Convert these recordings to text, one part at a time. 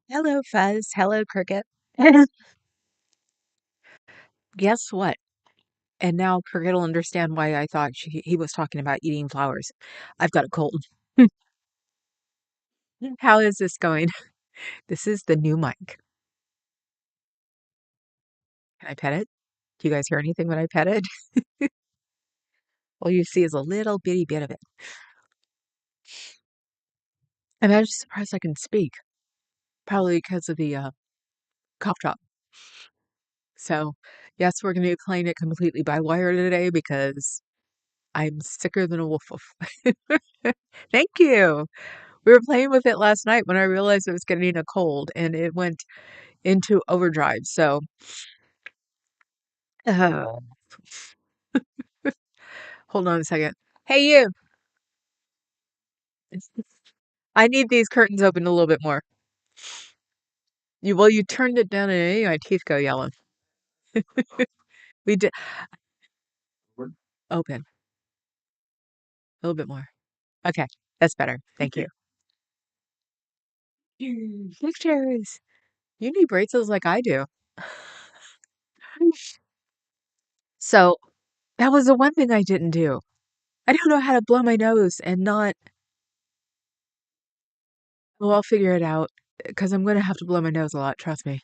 Hello, Fuzz. Hello, Cricket. Guess what? And now Cricket will understand why I thought he was talking about eating flowers. I've got a cold. How is this going? This is the new mic. Can I pet it? Do you guys hear anything when I pet it? All you see is a little bitty bit of it. I'm actually surprised I can speak. Probably because of the cough drop. So, yes, we're going to be playing it completely by wire today because I'm sicker than a wolf. Thank you. We were playing with it last night when I realized it was getting a cold and it went into overdrive. So, uh, hold on a second. Hey, you. I need these curtains open a little bit more. You turned it down and anyway, my teeth go yellow. We did open a little bit more. Okay, that's better. Thank you. Pictures. You need braces like I do. So that was the one thing I didn't do. I don't know how to blow my nose and not. Well, I'll figure it out because I'm going to have to blow my nose a lot. Trust me.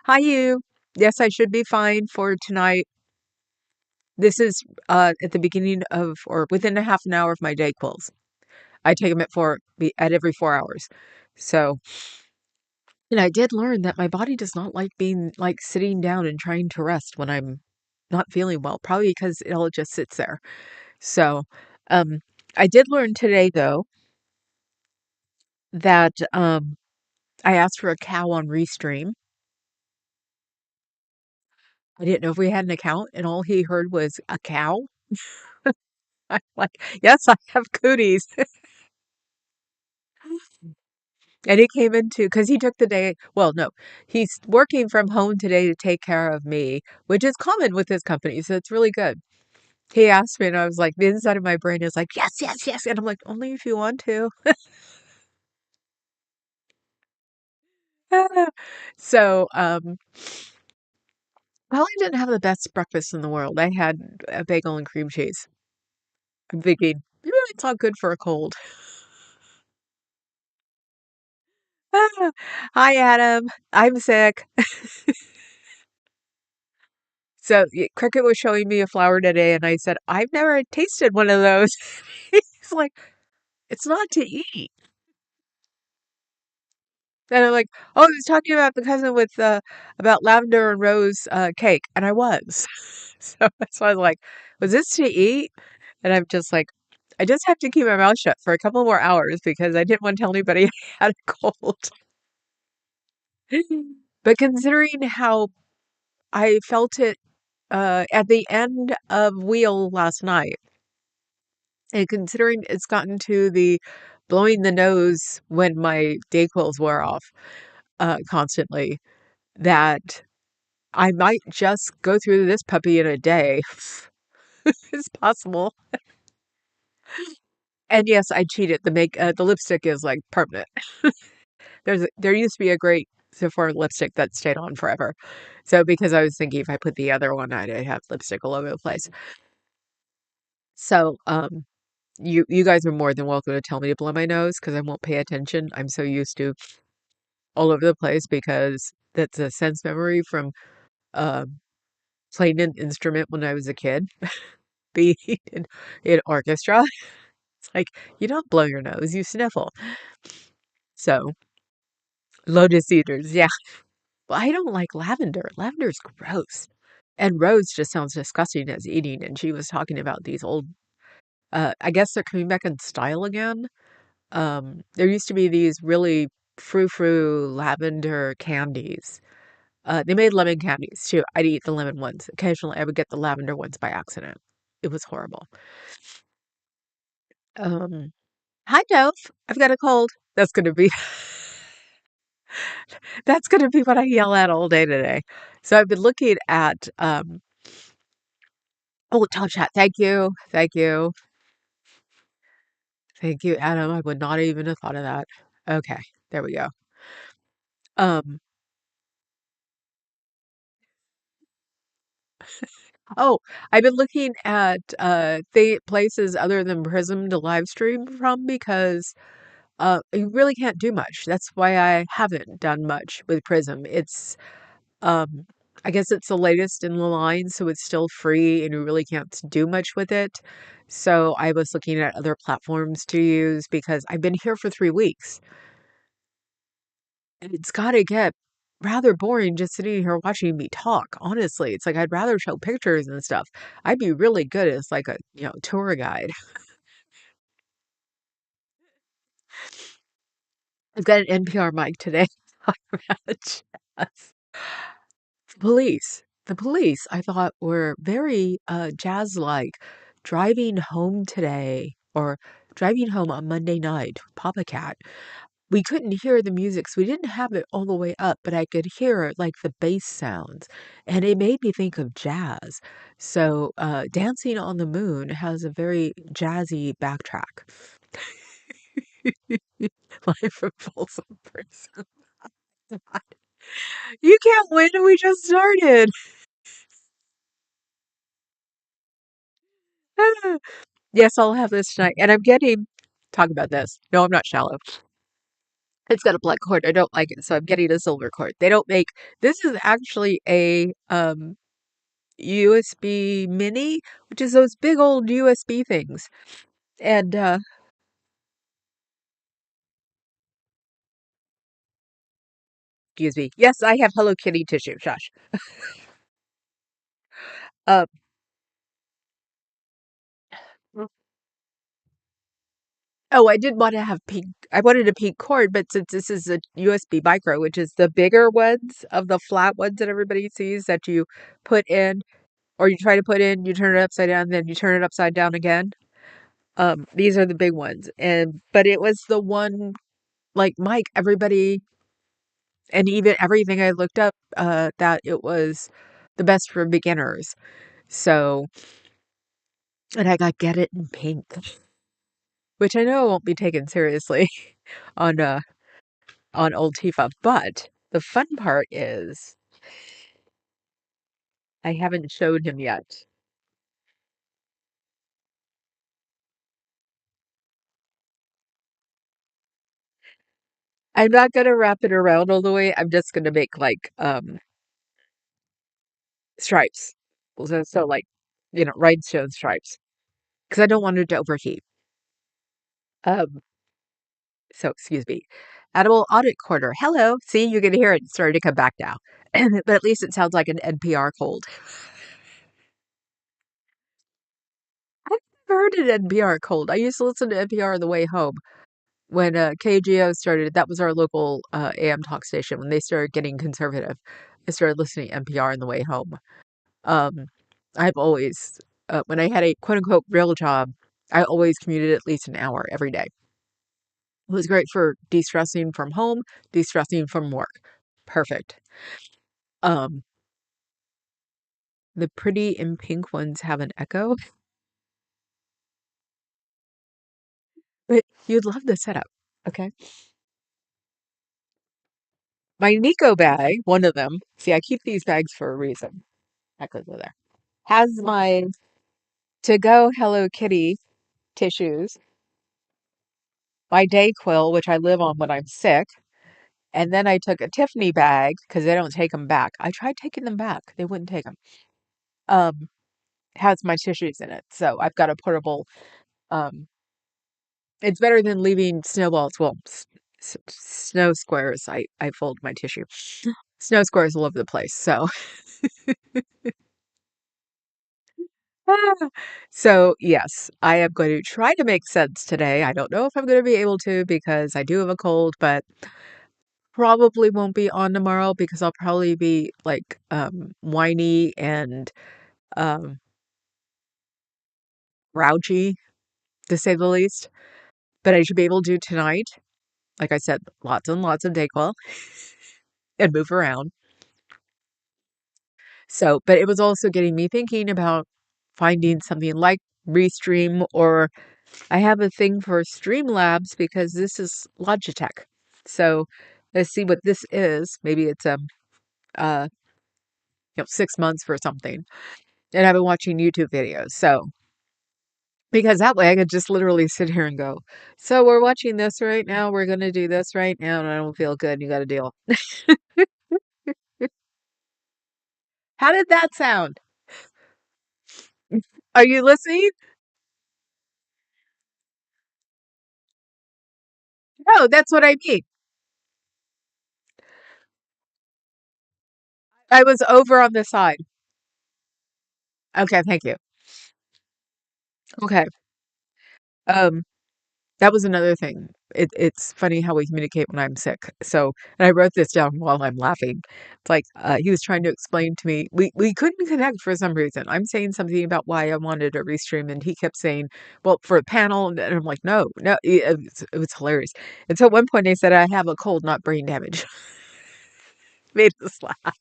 Hi, you. Yes, I should be fine for tonight. This is at the beginning of or within a half an hour of my day quills. I take them at every 4 hours. So, and I did learn that my body does not like being like sitting down and trying to rest when I'm not feeling well, probably because it all just sits there. So, um, I did learn today though that I asked for a cow on Restream. I didn't know if we had an account, and all he heard was a cow. I'm like, yes, I have cooties. And he came into, because he took the day, well, no, he's working from home today to take care of me, which is common with his company. So it's really good. He asked me, and I was like, the inside of my brain is like, yes, yes, yes. And I'm like, only if you want to. So, well, I didn't have the best breakfast in the world. I had a bagel and cream cheese. I'm thinking, maybe it's not good for a cold. Hi, Adam. I'm sick. So Cricket was showing me a flower today, and I said, I've never tasted one of those. He's like, it's not to eat. And I'm like, oh, he was talking about the cousin with about lavender and rose cake, and I was. So I was like, was this to eat? And I'm just like, I just have to keep my mouth shut for a couple more hours because I didn't want to tell anybody I had a cold. But considering how I felt it at the end of Wheel last night, and considering it's gotten to the blowing the nose when my Dayquils wear off constantly, that I might just go through this puppy in a day. It's possible. And yes, I cheated. The lipstick is like permanent. There used to be a great Sephora lipstick that stayed on forever. So because I was thinking if I put the other one, I'd have lipstick all over the place. So you guys are more than welcome to tell me to blow my nose because I won't pay attention. I'm so used to all over the place because that's a sense memory from um playing an instrument when I was a kid, being in orchestra. It's like you don't blow your nose, you sniffle. So lotus eaters, yeah. Well, I don't like lavender. Lavender's gross. And rose just sounds disgusting as eating. And she was talking about these old, I guess they're coming back in style again. There used to be these really frou-frou lavender candies. They made lemon candies too. I'd eat the lemon ones. Occasionally, I would get the lavender ones by accident. It was horrible. Um, Hi, Dove. I've got a cold. That's gonna be that's gonna be what I yell at all day today. So I've been looking at oh, Top Chat. Thank you. Thank you. Thank you, Adam. I would not even have thought of that. Okay. There we go. Um, oh, I've been looking at places other than Prism to live stream from because you really can't do much. That's why I haven't done much with Prism. Um, I guess it's the latest in the line, so it's still free and you really can't do much with it. So I was looking at other platforms to use because I've been here for 3 weeks and it's got to get rather boring just sitting here watching me talk. Honestly, it's like I'd rather show pictures and stuff. I'd be really good as like a, tour guide. I've got an NPR mic today. Talk about jazz. The police, I thought were very jazz-like. Driving home today, or driving home on Monday night, with Papa Cat. We couldn't hear the music, so we didn't have it all the way up, but I could hear like the bass sounds, and it made me think of jazz. So, Dancing on the Moon has a very jazzy backtrack. Life from Folsom Prison. You can't win. We just started. Yes, I'll have this tonight. And I'm getting, talk about this. No, I'm not shallow. It's got a black cord. I don't like it, so I'm getting a silver cord. They don't make, this is actually a USB mini, which is those big old USB things. And excuse me. Yes, I have Hello Kitty tissue. Shush. Uh, oh, I did want to have pink. I wanted a pink cord, but since this is a USB micro, which is the bigger ones of the flat ones that everybody sees that you put in, or you try to put in, you turn it upside down, then you turn it upside down again. These are the big ones. But it was the one, like Mike, everybody, and even everything I looked up, that it was the best for beginners. So, and I got Get It in Pink, which I know won't be taken seriously on old Tifa. But the fun part is I haven't showed him yet. I'm not gonna wrap it around all the way. I'm just gonna make like stripes. So like, rhinestone stripes because I don't want it to overheat. Um, so excuse me. Edible Audit Corner. Hello. See, you can hear it starting to come back now. But at least it sounds like an NPR cold. I've never heard an NPR cold. I used to listen to NPR on the way home when KGO started. That was our local AM talk station. When they started getting conservative, I started listening to NPR on the way home. Um, I've always, when I had a quote unquote real job, I always commuted at least an hour every day. It was great for de-stressing from home, de-stressing from work. Perfect. Um, the pretty and pink ones have an echo, but you'd love the setup. Okay. My Nico bag, one of them, see, I keep these bags for a reason. That goes with there. Has my to go Hello Kitty tissues, my Dayquil, which I live on when I'm sick, and then I took a Tiffany bag because they don't take them back. I tried taking them back; they wouldn't take them. Um, has my tissues in it, so I've got a portable. Um, it's better than leaving snowballs. Well, snow squares. I fold my tissue. Snow squares all over the place. So, so yes, I am going to try to make sense today. I don't know if I'm going to be able to because I do have a cold, but probably won't be on tomorrow because I'll probably be like whiny and um grouchy to say the least. But I should be able to do tonight. Like I said, lots and lots of Dayquil and move around. So, but it was also getting me thinking about finding something like Restream, or I have a thing for Streamlabs because this is Logitech. So let's see what this is. Maybe it's 6 months for something. And I've been watching YouTube videos. So because that way I could just literally sit here and go, so we're watching this right now. We're gonna do this right now, and I don't feel good. You got to deal. How did that sound? Are you listening? No, that's what I mean. I was over on the side. Okay, thank you. Okay. Um, that was another thing. It's funny how we communicate when I'm sick. So, and I wrote this down while I'm laughing. It's like he was trying to explain to me. We couldn't connect for some reason. I'm saying something about why I wanted a restream, and he kept saying, "Well, for a panel," and I'm like, "No, no." It was hilarious. And so at one point, they said, "I have a cold, not brain damage." Made us laugh.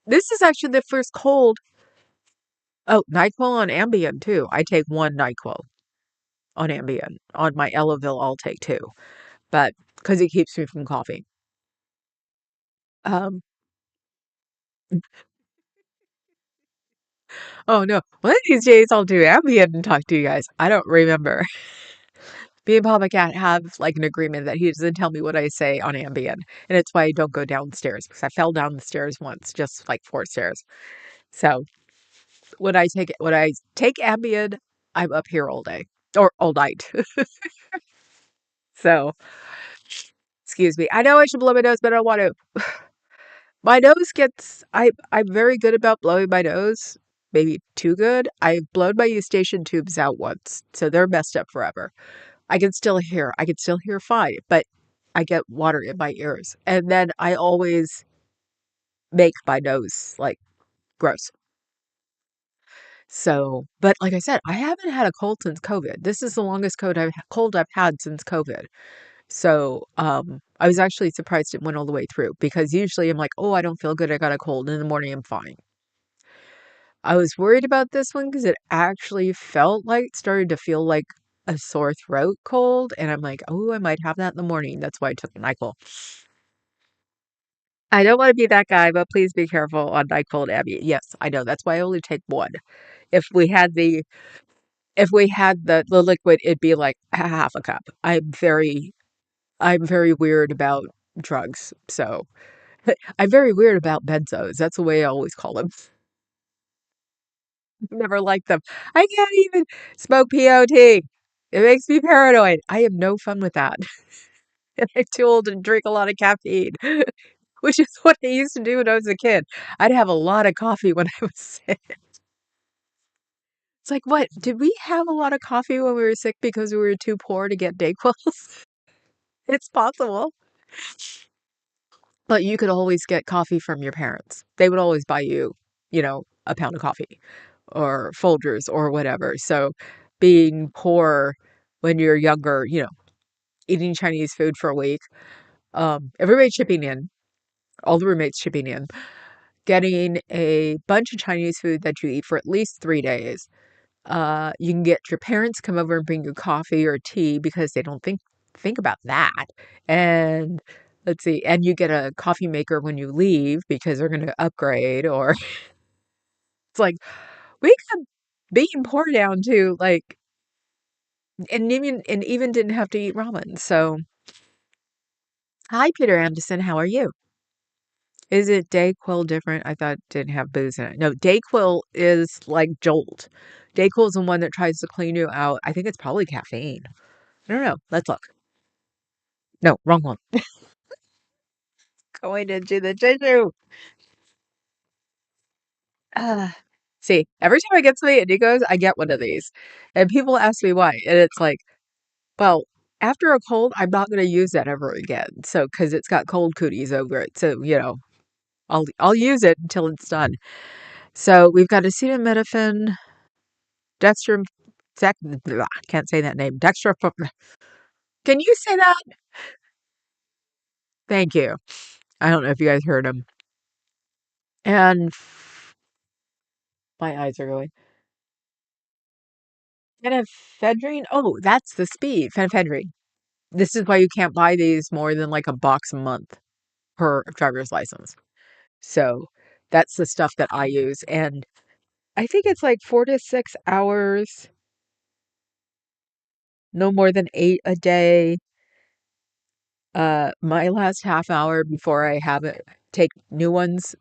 This is actually the first cold. Oh, NyQuil on Ambien too. I take one NyQuil on Ambien. On my Elavil, I'll take two, but because it keeps me from coughing. Um, oh no, one of these days I'll do Ambien and talk to you guys. I don't remember. Me and Papa Cat have like an agreement that he doesn't tell me what I say on Ambien, and it's why I don't go downstairs because I fell down the stairs once, just like 4 stairs. So when I take Ambien, I'm up here all day or all night. So excuse me. I know I should blow my nose, but I don't want to. My nose gets I'm very good about blowing my nose. Maybe too good. I've blown my eustachian tubes out once, so they're messed up forever. I can still hear. I can still hear fine, but I get water in my ears. And then I always make my nose like gross. So, but like I said, I haven't had a cold since COVID. This is the longest cold I've had since COVID. So, I was actually surprised it went all the way through because usually I'm like, oh, I don't feel good. I got a cold. And in the morning, I'm fine. I was worried about this one because it actually felt like started to feel like a sore throat cold. And I'm like, oh, I might have that in the morning. That's why I took NyQuil. I don't want to be that guy, but please be careful on NyQuil and Abby. Yes, I know. That's why I only take one. If we had the if we had the liquid, it'd be like half a cup. I'm very weird about drugs. So I'm very weird about benzos. That's the way I always call them. Never liked them. I can't even smoke peyote. It makes me paranoid. I have no fun with that. And I'm too old to drink a lot of caffeine, which is what I used to do when I was a kid. I'd have a lot of coffee when I was sick. It's like, what? Did we have a lot of coffee when we were sick because we were too poor to get Dayquils? It's possible. But you could always get coffee from your parents. They would always buy you, a pound of coffee or Folgers or whatever. So being poor when you're younger, eating Chinese food for a week, everybody chipping in, all the roommates chipping in, getting a bunch of Chinese food that you eat for at least 3 days. You can get your parents come over and bring you coffee or tea because they don't think about that. And let's see, and you get a coffee maker when you leave because they're going to upgrade. Or it's like we got being poor down to like, and even didn't have to eat ramen. So, hi, Peter Anderson, how are you? Is it Dayquil different? I thought it didn't have booze in it. No, Dayquil is like Jolt. Dayquil is the one that tries to clean you out. I think it's probably caffeine. I don't know. Let's look. No, wrong one. Going into the tissue. Uh, see, every time I get something at Nico's, I get one of these. And people ask me why. And it's like, well, after a cold, I'm not going to use that ever again. So, because it's got cold cooties over it. So, I'll use it until it's done. So, we've got acetaminophen, dextrom, can't say that name. Dextro, can you say that? Thank you. I don't know if you guys heard him. And my eyes are going. Phenephrine. Oh, that's the speed. Phenephrine. This is why you can't buy these more than like a box a month per driver's license. So that's the stuff that I use. And I think it's like 4 to 6 hours, no more than 8 a day. My last half hour before I have it take new ones,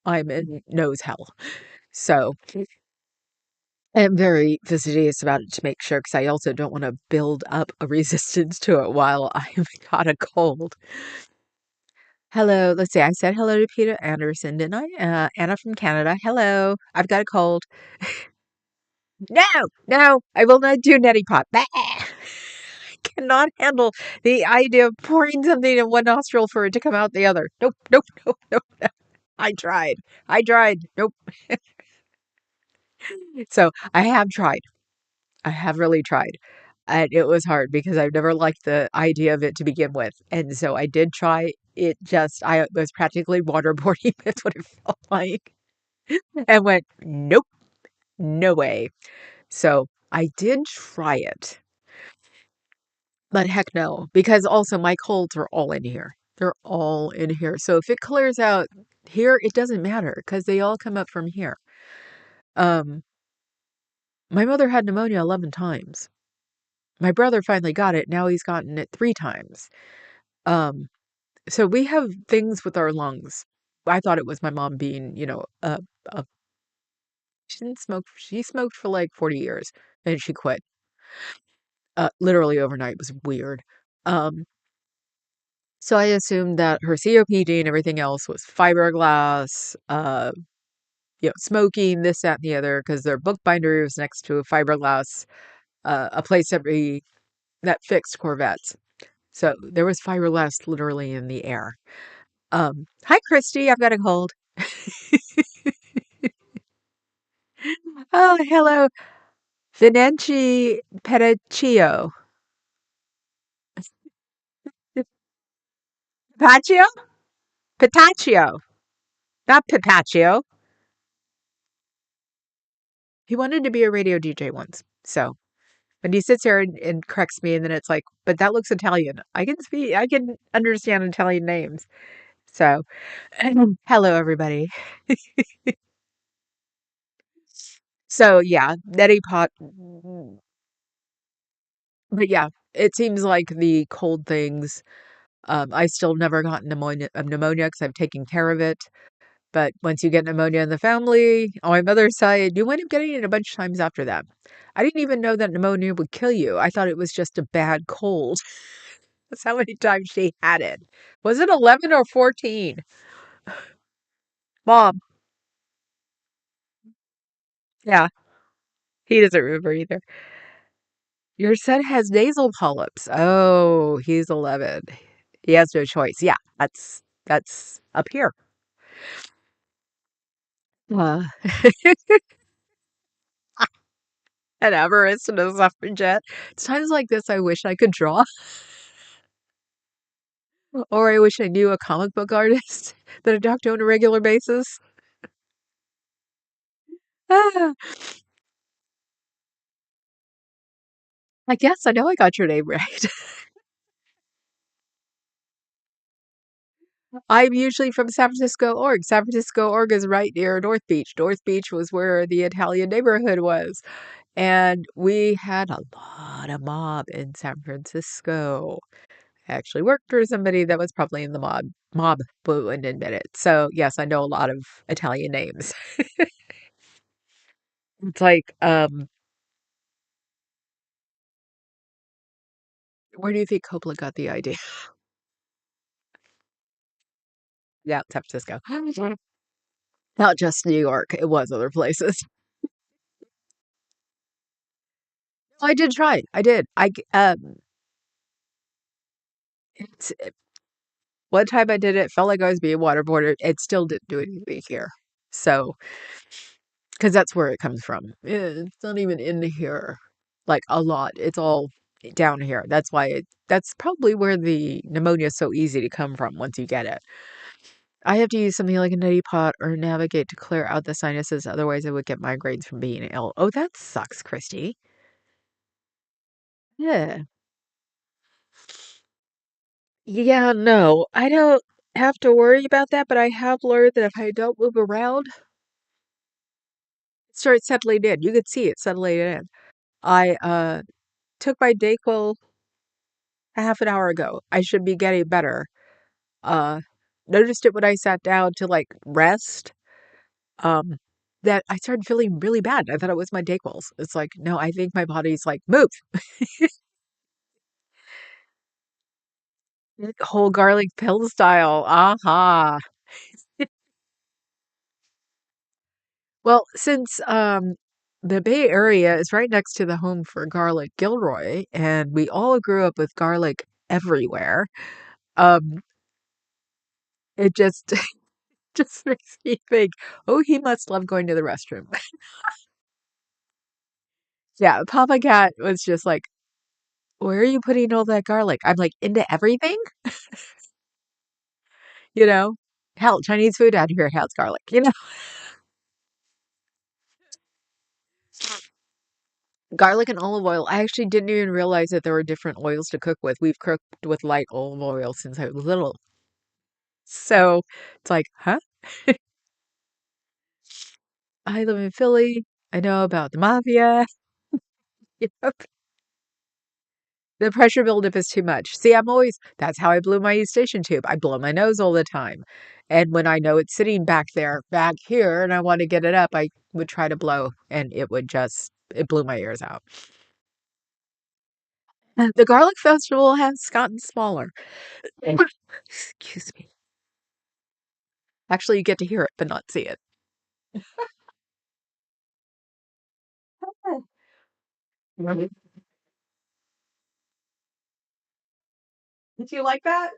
I'm in nose hell. So I'm very fastidious about it to make sure, because I also don't want to build up a resistance to it while I've got a cold. Hello, let's see. I said hello to Peter Anderson, didn't I? Anna from Canada. Hello, I've got a cold. No, no, I will not do neti pot. Bah! I cannot handle the idea of pouring something in one nostril for it to come out the other. Nope, nope, nope, nope. I tried. I tried. Nope. So I have tried. I have really tried. And it was hard because I've never liked the idea of it to begin with. And so I did try it. Just, I was practically waterboarding. That's what it felt like. And went, nope, no way. So I did try it. But heck no, because also my colds are all in here. They're all in here. So if it clears out here, it doesn't matter because they all come up from here. Um, my mother had pneumonia 11 times. My brother finally got it. Now he's gotten it 3 times. Um, so we have things with our lungs. I thought it was my mom being, she didn't smoke. She smoked for like 40 years and she quit. Literally overnight. It was weird. Um, so I assumed that her COPD and everything else was fiberglass, smoking, this, that, and the other, because their bookbinder was next to a fiberglass, a place that fixed Corvettes. So there was fiberglass literally in the air. Hi, Christy. I've got a cold. Oh, hello. Vincenzi Pediccio. Pistachio? Pistachio. Not Pistachio. He wanted to be a radio DJ once. So when he sits here and corrects me, and then it's like, but that looks Italian. I can understand Italian names. So, hello, everybody. So, yeah, neti pot. But yeah, it seems like the cold things. I still never got pneumonia because I'm taking care of it. But once you get pneumonia in the family, on my mother's side, you wind up getting it a bunch of times after that. I didn't even know that pneumonia would kill you. I thought it was just a bad cold. That's how many times she had it. Was it 11 or 14? Mom. Yeah, he doesn't remember either. Your son has nasal polyps. Oh, he's 11. He has no choice. Yeah, that's up here. Uh, an avarice and a suffragette. It's times like this I wish I could draw, or I wish I knew a comic book artist that I talked to on a regular basis. Ah, I guess I know I got your name right. I'm usually from San Francisco, Org. San Francisco, Org is right near North Beach. North Beach was where the Italian neighborhood was. And we had a lot of mob in San Francisco. I actually worked for somebody that was probably in the mob, but wouldn't admit it. So yes, I know a lot of Italian names. It's like, where do you think Coppola got the idea? Yeah, San Francisco. Not just New York. It was other places. I did try. I did. It's, one time I did it, felt like I was being waterboarded. It still didn't do anything here. So, because that's where it comes from. It's not even in here, like a lot. It's all down here. That's probably where the pneumonia is so easy to come from once you get it. I have to use something like a neti pot or navigate to clear out the sinuses. Otherwise, I would get migraines from being ill. Oh, that sucks, Christy. Yeah. Yeah, no, I don't have to worry about that, but I have learned that if I don't move around, it starts settling in. You could see it settling in. I took my Dayquil a half an hour ago. I should be getting better. Uh Noticed it when I sat down to like rest. Um that I started feeling really bad. I thought it was my Dayquils. It's like, no, I think my body's like, move. Whole garlic pill style. Aha. Well, since the Bay Area is right next to the home for garlic Gilroy, and we all grew up with garlic everywhere, um, it just just makes me think, oh, he must love going to the restroom. Yeah, Papa Cat was just like, where are you putting all that garlic? I'm like, into everything, you know? Hell, Chinese food out here has garlic, you know? Garlic and olive oil. I actually didn't even realize that there were different oils to cook with. We've cooked with light olive oil since I was little. So it's like, huh? I live in Philly. I know about the mafia. Yep. The pressure buildup is too much. See, that's how I blew my eustachian tube. I blow my nose all the time. And when I know it's sitting back here, and I want to get it up, I would try to blow and it blew my ears out. The garlic festival has gotten smaller. Excuse me. Actually, you get to hear it, but not see it. Mhm. Did you like that?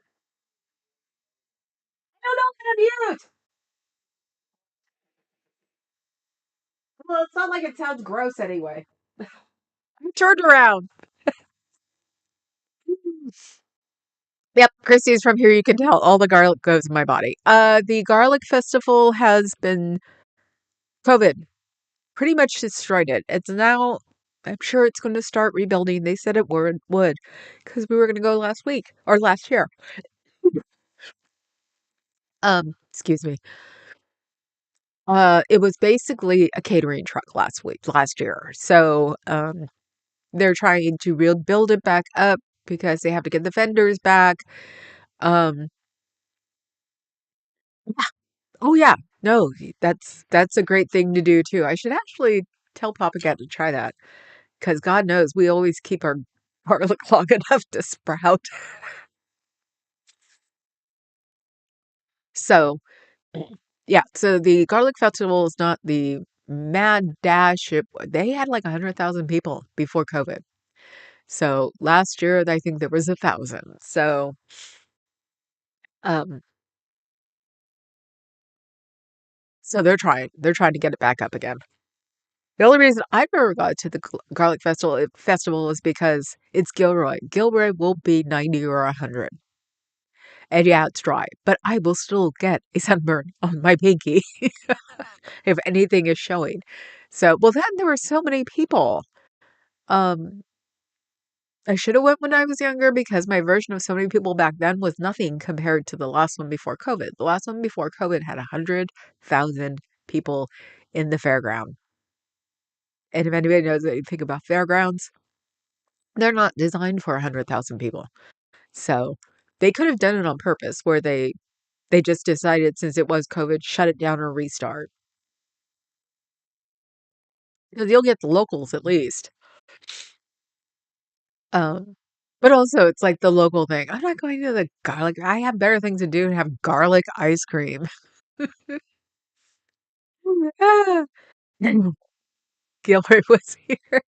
No, no, unmute. Well, it's not like it sounds gross anyway. I'm turned around. Yep, Christy's from here. You can tell all the garlic goes in my body. The garlic festival has been COVID pretty much destroyed it. It's now, I'm sure it's going to start rebuilding. They said it would because we were going to go last week or last year. Excuse me. It was basically a catering truck last year. So, they're trying to build it back up because they have to get the vendors back. Um, oh yeah, no, that's a great thing to do too. I should actually tell Papa Cat to try that because God knows we always keep our garlic long enough to sprout. So yeah, so the garlic festival is not the mad dash. They had like 100,000 people before COVID. So last year, I think there was 1,000. Um, so they're trying to get it back up again. The only reason I've never got to the garlic festival is because it's Gilroy. Gilroy will be 90 or 100. And yeah, it's dry, but I will still get a sunburn on my pinky if anything is showing. So, well, then there were so many people. Um, I should have went when I was younger because my version of so many people back then was nothing compared to the last one before COVID. The last one before COVID had 100,000 people in the fairground. And if anybody knows anything about fairgrounds, they're not designed for 100,000 people. So they could have done it on purpose where they just decided since it was COVID, shut it down or restart. Because you'll get the locals at least. Um, but also it's like the local thing. I'm not going to the garlic. I have better things to do than have garlic ice cream. Ah. Gilbert was here.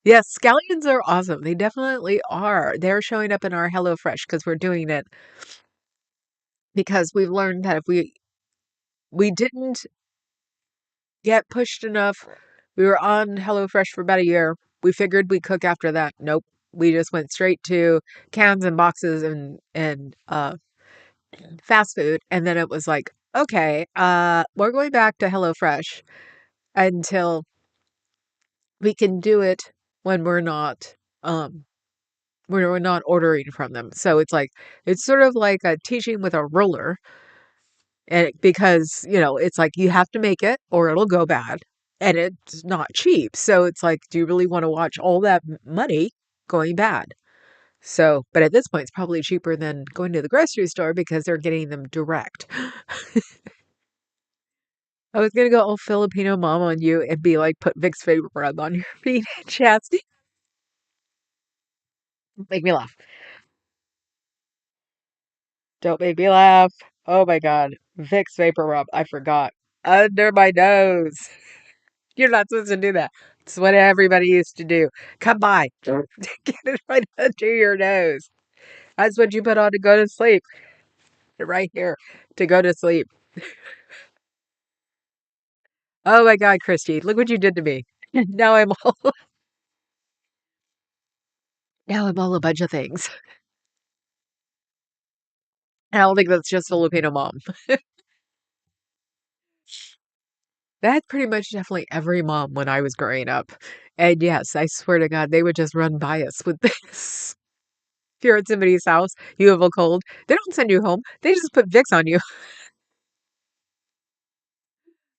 Yes, scallions are awesome. They definitely are. They're showing up in our HelloFresh because we're doing it because we've learned that if we didn't get pushed enough, we were on HelloFresh for about a year. We figured we'd cook after that. Nope. We just went straight to cans and boxes and fast food. And then it was like, okay, we're going back to HelloFresh until we can do it when we're not um We're not ordering from them. So it's like it's sort of like a teaching with a ruler, and because it's like you have to make it or it'll go bad, and it's not cheap. So it's like, do you really want to watch all that money going bad? So, but at this point, it's probably cheaper than going to the grocery store because they're getting them direct. I was gonna go all Filipino mom on you and be like, put Vicks Vapor Rub on your feet and chest. Make me laugh. Don't make me laugh. Oh my God. Vicks Vapor Rub. I forgot. Under my nose. You're not supposed to do that. It's what everybody used to do. Come by. Get it right under your nose. That's what you put on to go to sleep. Right here to go to sleep. Oh my God, Christy, look what you did to me. Now I'm all now I'm all a bunch of things. And I don't think that's just Filipino mom. That's pretty much definitely every mom when I was growing up. And yes, I swear to God, they would just run by us with this. If you're at somebody's house, you have a cold, they don't send you home. They just put Vicks on you.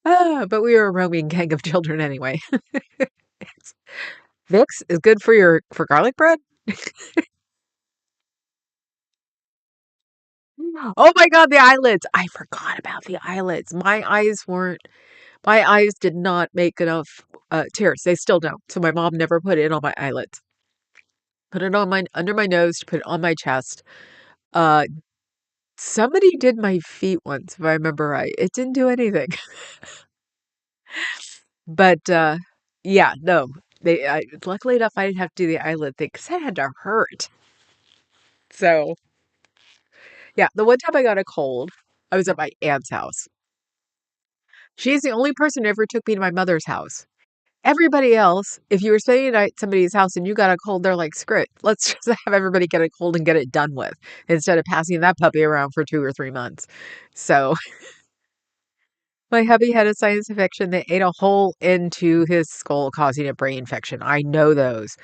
But we were a roaming gang of children anyway. Vicks is good for for garlic bread. Oh my God, the eyelids. I forgot about the eyelids. My eyes did not make enough tears. They still don't. So my mom never put it on my eyelids. Put it on my under my nose to put it on my chest. Uh, Somebody did my feet once, if I remember right. It didn't do anything. But yeah, no. Luckily enough, I didn't have to do the eyelid thing because that had to hurt. So yeah, the one time I got a cold, I was at my aunt's house. She's the only person who ever took me to my mother's house. Everybody else, if you were staying at somebody's house and you got a cold, they're like, screw it. Let's just have everybody get a cold and get it done with instead of passing that puppy around for 2 or 3 months. So my hubby had a science infection that ate a hole into his skull, causing a brain infection. I know those.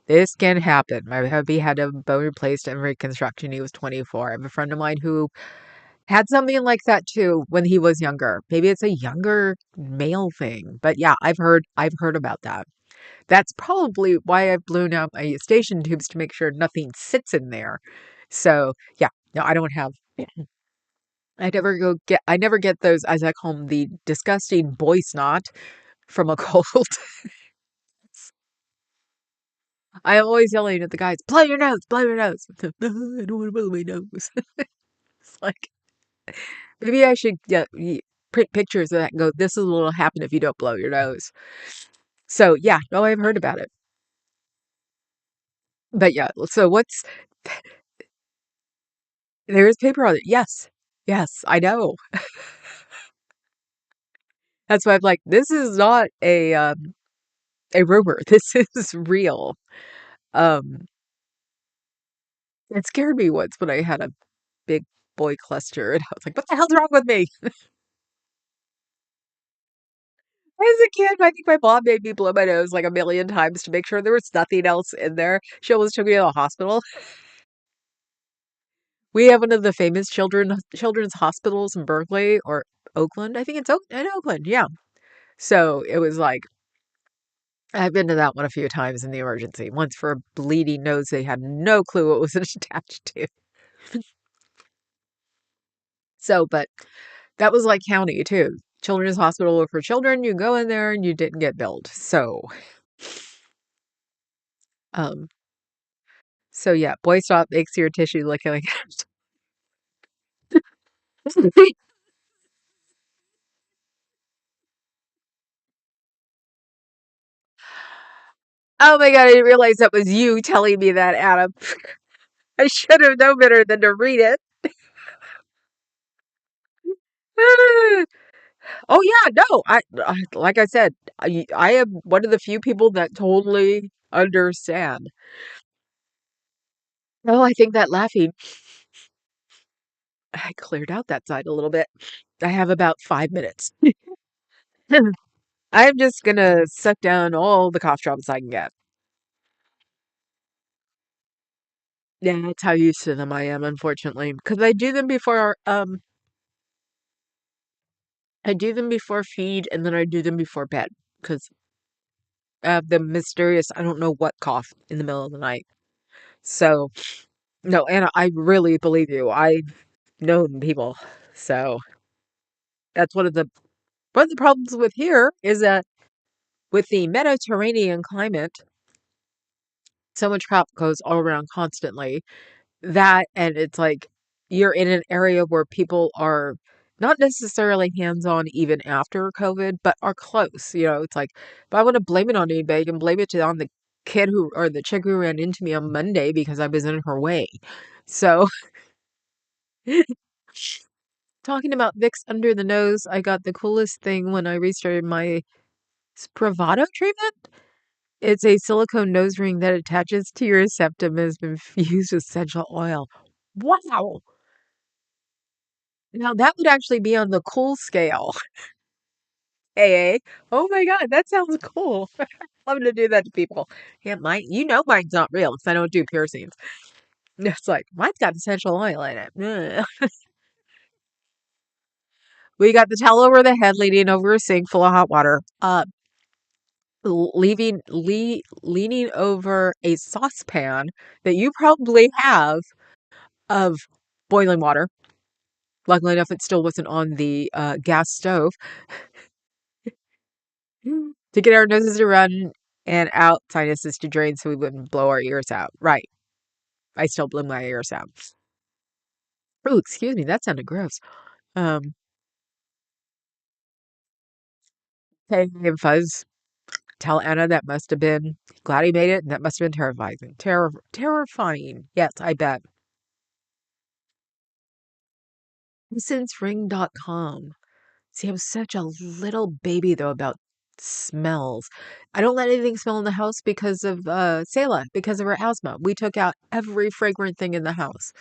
This can happen. My hubby had a bone replaced and reconstruction. He was 24. I have a friend of mine who had something like that too when he was younger. Maybe it's a younger male thing, but yeah, I've heard about that. That's probably why I've blown out my station tubes to make sure nothing sits in there. So yeah, no, I don't have. I never get those, as I call them, the disgusting boy snot from a cold. I am always yelling at the guys, blow your nose, blow your nose. No, I don't want to blow my nose. It's like, maybe I should print pictures of that and go, this is what will happen if you don't blow your nose. So yeah, no, I've heard about it. But yeah, so there is paper on it. Yes. Yes, I know. That's why I'm like, this is not a rumor. This is real. Um, it scared me once when I had a big boy cluster, and I was like, what the hell's wrong with me? As a kid, I think my mom made me blow my nose like a million times to make sure there was nothing else in there. She almost took me to the hospital. We have one of the famous children's hospitals in Berkeley or Oakland. I think it's in Oakland. Yeah. So it was like I've been to that one a few times in the emergency. Once for a bleeding nose, they had no clue what was attached to. So, but that was like county too. Children's hospital for children. You go in there and you didn't get billed. Um, so yeah, Boy Stop makes your tissue look like. Oh my God, I didn't realize that was you telling me that, Adam. I should have known better than to read it. Oh yeah, no, I like I said, I am one of the few people that totally understand. No, I think that laughing, I cleared out that side a little bit. I have about 5 minutes. I'm just gonna suck down all the cough drops I can get. Yeah, that's how used to them I am, unfortunately. Because I do them before feed and then I do them before bed. Because I have the mysterious, I don't know what cough in the middle of the night. So, no, Anna, I really believe you. I've known people. So that's one of the problems with here is that with the Mediterranean climate, so much crap goes all around constantly. That and it's like you're in an area where people are not necessarily hands-on even after COVID, but are close. It's like if I want to blame it on anybody, I can blame it on the kid who or the chick who ran into me on Monday because I was in her way. So talking about Vicks under the nose, I got the coolest thing when I restarted my Spravato treatment. It's a silicone nose ring that attaches to your septum and has been fused with essential oil. Wow. Now that would actually be on the cool scale. AA. Oh my God, that sounds cool. Love to do that to people. Yeah, mine's not real because I don't do piercings. It's like mine's got essential oil in it. Ugh. We got the towel over the head, leaning over a sink full of hot water. Leaning over a saucepan that you probably have of boiling water. Luckily enough, it still wasn't on the gas stove to get our noses to run and out, sinuses to drain so we wouldn't blow our ears out. Right. I still blew my ears out. Oh, excuse me. That sounded gross. Um, hey, and Fuzz, tell Anna that must have been glad he made it, and that must have been terrifying. Terrifying. Yes, I bet. Ring.com. See, I'm such a little baby though about smells. I don't let anything smell in the house because of Selah, because of her asthma. We took out every fragrant thing in the house.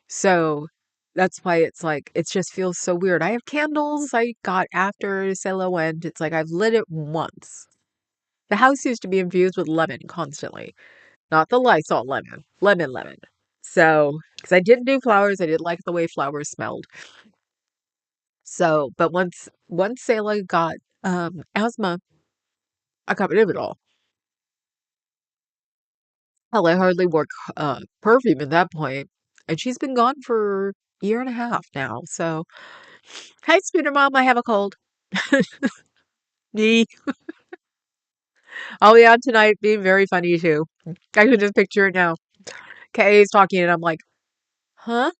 So that's why it's like it just feels so weird. I have candles I got after Selah went. It's like I've lit it once. The house used to be infused with lemon constantly. Not the Lysol lemon. Lemon. So, because I didn't do flowers, I didn't like the way flowers smelled. So, but once Selah got asthma, I got rid of it all. Hell, I hardly wore perfume at that point, and she's been gone for a year and a half now. So, hi, Scooter Mom, I have a cold. Me, I'll be on tonight, being very funny too. I can just picture it now. Kay's talking, and I'm like, huh?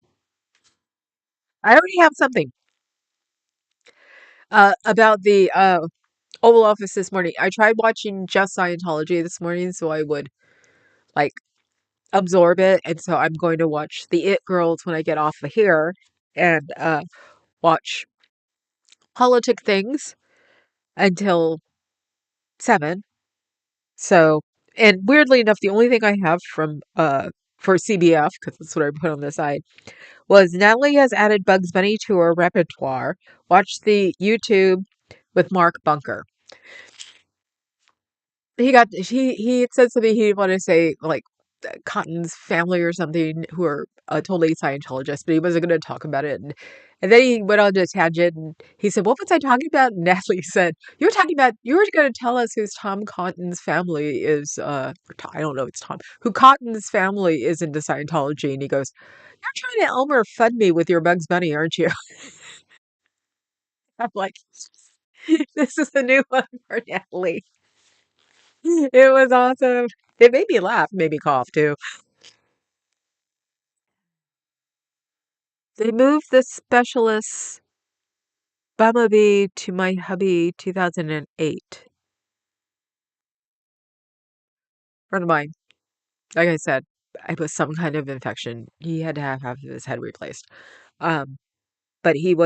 I already have something about the Oval Office this morning. I tried watching just Scientology this morning, so I would like absorb it. And so I'm going to watch the It Girls when I get off of here and watch politic things until 7. So, and weirdly enough, the only thing I have from for CBF, because that's what I put on the side, was Natalie has added Bugs Bunny to her repertoire. Watch the YouTube with Mark Bunker. He had said something he didn't want to say, like Cotton's family or something, who are totally Scientologists, but he wasn't going to talk about it. And then he went on to a tangent and he said, "What was I talking about?" And Natalie said, you were going to tell us who's Tom Cotton's family is, I don't know, it's Tom, who Cotton's family is into Scientology." And he goes, "You're trying to Elmer Fudd me with your Bugs Bunny, aren't you?" I'm like, this is a new one for Natalie. It was awesome. It made me laugh, made me cough too. They moved the specialist Bumblebee to my hubby 2008. Friend of mine, like I said, it was some kind of infection. He had to have his head replaced. Um, but he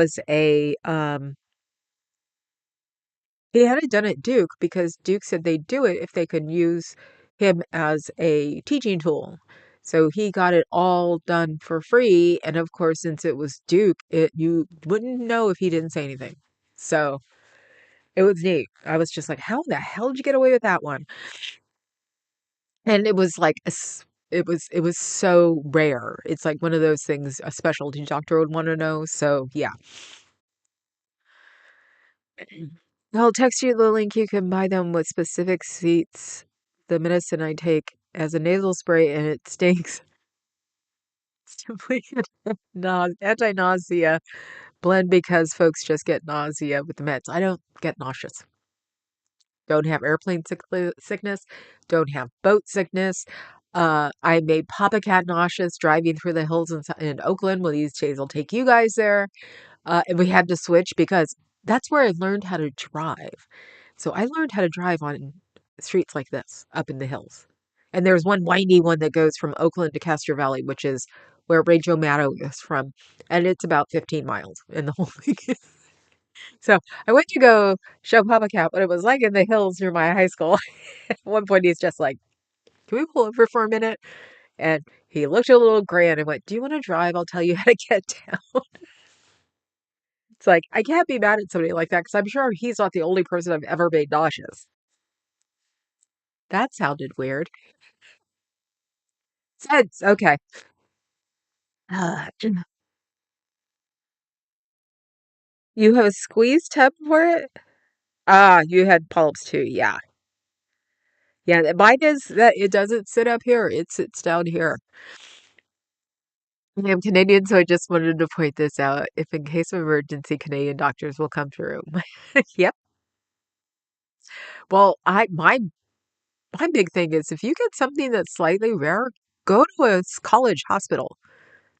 had it done at Duke because Duke said they'd do it if they could use him as a teaching tool. So he got it all done for free. And of course, since it was Duke, you wouldn't know if he didn't say anything. So it was neat. I was just like, how in the hell did you get away with that one? And it was like it was so rare. It's like one of those things a specialty doctor would want to know. So yeah. I'll text you the link. You can buy them with specific seats. The medicine I take as a nasal spray and it stinks. Simply anti-nausea blend because folks just get nausea with the meds. I don't get nauseous. Don't have airplane sickness. Don't have boat sickness. I made Papa Cat nauseous driving through the hills in Oakland. Well, these days I'll take you guys there. And we had to switch because that's where I learned how to drive. So I learned how to drive on streets like this up in the hills. And there's one windy one that goes from Oakland to Castro Valley, which is where Rachel Maddow is from. And it's about 15 miles in the whole thing. So I went to go show Papa Cat what it was like in the hills near my high school. At one point, he's just like, "Can we pull over for a minute?" And he looked a little grand and went, "Do you want to drive? I'll tell you how to get down." It's like, I can't be mad at somebody like that because I'm sure he's not the only person I've ever made nauseous. That sounded weird. Sense. Okay. Uh, you have a squeeze tub for it? Ah, you had polyps too. Yeah. Yeah. Mine is that it doesn't sit up here, it sits down here. I'm Canadian, so I just wanted to point this out. If in case of emergency, Canadian doctors will come through. Yep. Well, my big thing is if you get something that's slightly rare, go to a college hospital.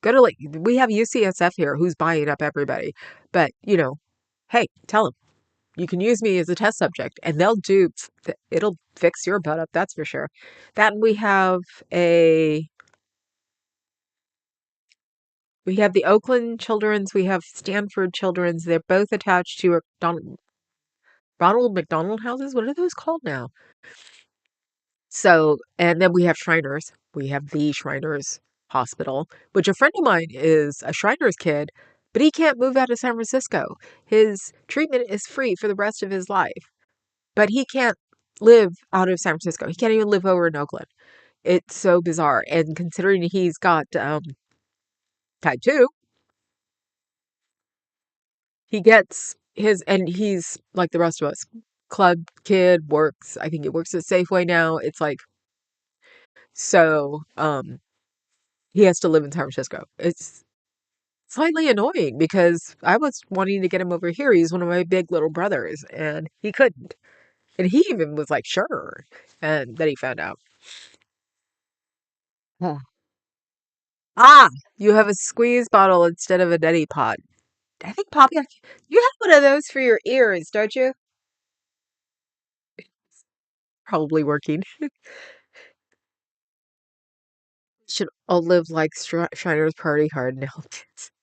Go to like we have UCSF here who's buying up everybody. But, hey, tell them you can use me as a test subject and it'll fix your butt up, that's for sure. That and a we have the Oakland Children's, we have Stanford Children's. They're both attached to Ronald McDonald houses. What are those called now? So, and then we have Shriners. We have the Shriners Hospital, which a friend of mine is a Shriners kid, but he can't move out of San Francisco. His treatment is free for the rest of his life, but he can't live out of San Francisco. He can't even live over in Oakland. It's so bizarre. And considering he's got type 2, and he's like the rest of us. Club kid works, I think it works at Safeway now. It's like, so, he has to live in San Francisco. It's slightly annoying because I was wanting to get him over here. He's one of my big little brothers, and he couldn't. And he even was like, sure. And then he found out. Huh. Ah, you have a squeeze bottle instead of a neti pot. I think Poppy, you have one of those for your ears, don't you? Probably working. Should all live like Shriners party hard now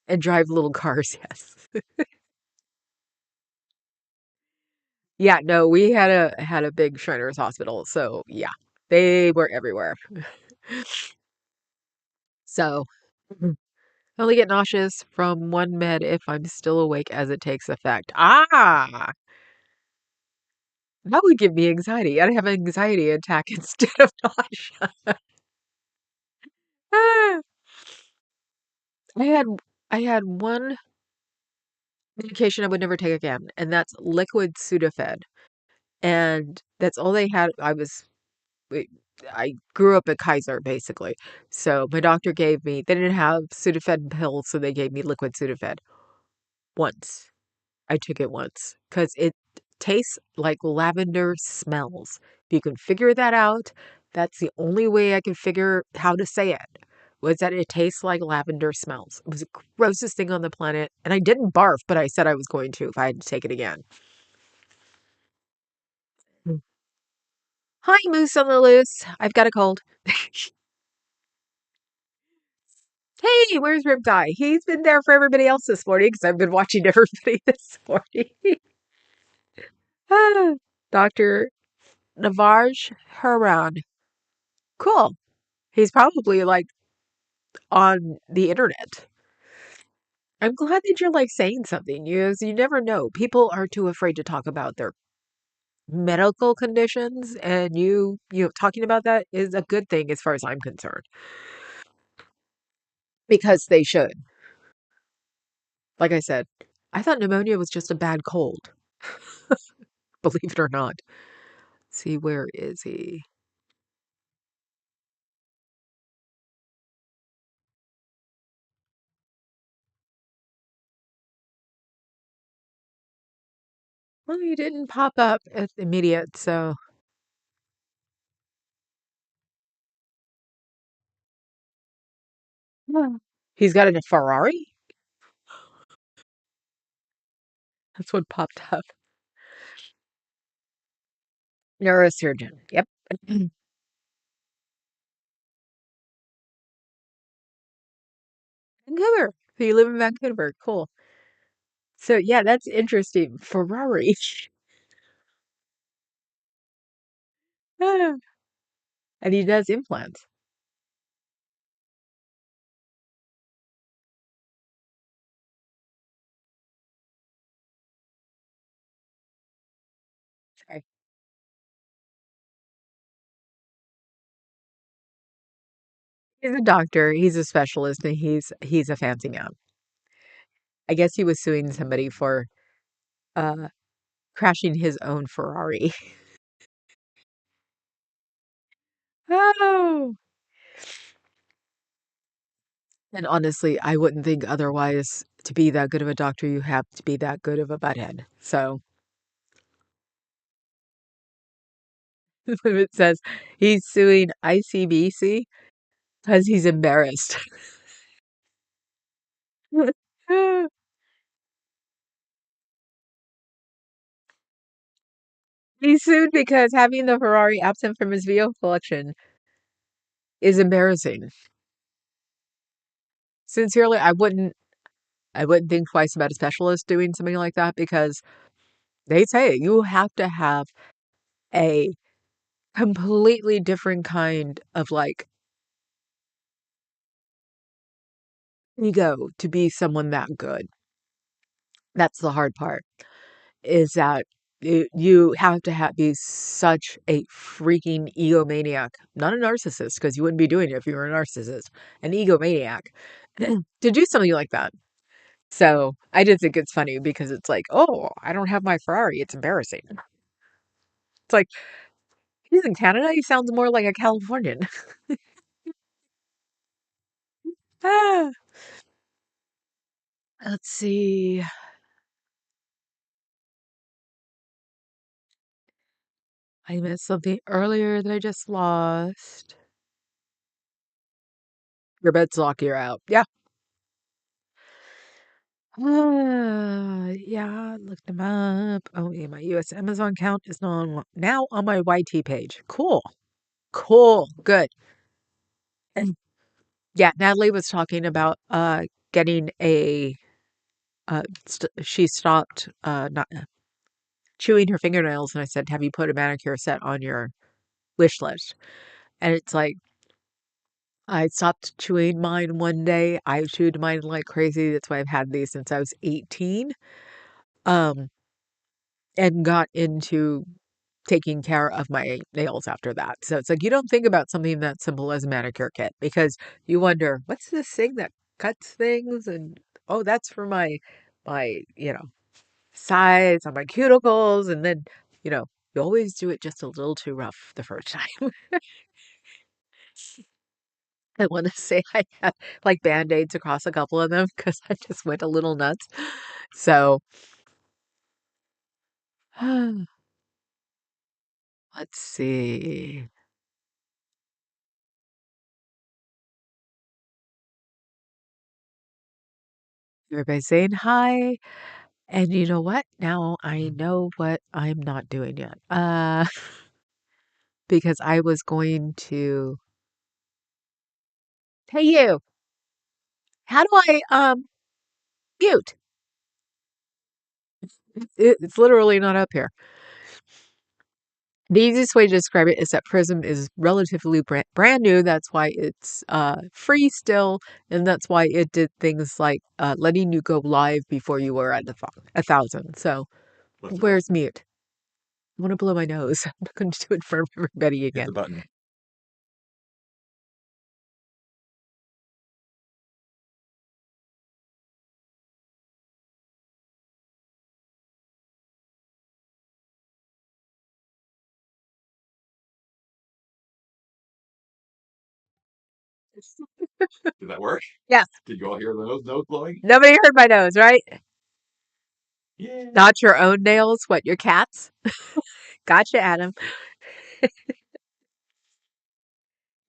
and drive little cars. Yes. Yeah. No, we had a big Shriners hospital, so yeah, they were everywhere. So I only get nauseous from one med if I'm still awake as it takes effect. Ah, that would give me anxiety. I'd have an anxiety attack instead of nausea. Ah, I had I had one medication I would never take again, and that's liquid Sudafed. And that's all they had. We- I grew up at Kaiser basically. So my doctor they didn't have Sudafed pills, so they gave me liquid Sudafed once. I took it once because it tastes like lavender smells. If you can figure that out, that's the only way I could figure how to say it, was that it tastes like lavender smells. It was the grossest thing on the planet. And I didn't barf, but I said I was going to if I had to take it again. Mm. Hi, Moose on the Loose. I've got a cold. Hey, where's Rib Guy? He's been there for everybody else this morning because I've been watching everybody this morning. Ah, Dr. Navarj Haran. Cool. He's probably like on the internet. I'm glad that you're like saying something. You never know. People are too afraid to talk about their medical conditions, and you talking about that is a good thing as far as I'm concerned, because they should. Like I said, I thought pneumonia was just a bad cold, believe it or not. See, where is he? Well, he didn't pop up at immediate, so yeah. He's got a Ferrari? That's what popped up. Neurosurgeon. Yep. Vancouver. So you live in Vancouver. Cool. So yeah, that's interesting. Ferrari. Ah, and he does implants. Sorry. He's a doctor. He's a specialist, and he's a fancy man. I guess he was suing somebody for uh crashing his own Ferrari. Oh. And honestly, I wouldn't think otherwise. To be that good of a doctor, you have to be that good of a butthead. So it says he's suing ICBC because he's embarrassed. He's sued because having the Ferrari absent from his vehicle collection is embarrassing. Sincerely, I wouldn't think twice about a specialist doing something like that, because they say you have to have a completely different kind of like ego to be someone that good. That's the hard part, is that you have to be such a freaking egomaniac, not a narcissist, because you wouldn't be doing it if you were a narcissist, an egomaniac, to do something like that. So I just think it's funny because it's like, oh, I don't have my Ferrari. It's embarrassing. It's like, he's in Canada. He sounds more like a Californian. Ah, let's see. I missed something earlier that I just lost. Your bed's lock, you're out. Yeah. Yeah, looked them up. Oh, yeah, my US Amazon account is now on my YT page. Cool. Cool. Good. And yeah, Natalie was talking about getting a she stopped not chewing her fingernails, and I said, "Have you put a manicure set on your wish list?" And it's like, I stopped chewing mine one day. I chewed mine like crazy. That's why I've had these since I was 18. Um, and got into taking care of my nails after that. So it's like, you don't think about something that simple as a manicure kit, because you wonder, what's this thing that cuts things? And oh, that's for my sides on my cuticles. And then, you know, you always do it just a little too rough the first time. I want to say I had like band-aids across a couple of them because I just went a little nuts. So let's see. Everybody's saying hi. And you know what? Now I know what I'm not doing yet. Because I was going to, hey you, how do I mute? It's literally not up here. The easiest way to describe it is that Prism is relatively brand new. That's why it's free still, and that's why it did things like letting you go live before you were at 1,000. So where's mute? want to blow my nose. I'm not going to do it for everybody Hit again. the button. Did that work? Yes. Did you all hear the nose blowing? Nobody heard my nose, right? Yeah. Not your own nails. What, your cat's? Gotcha, Adam.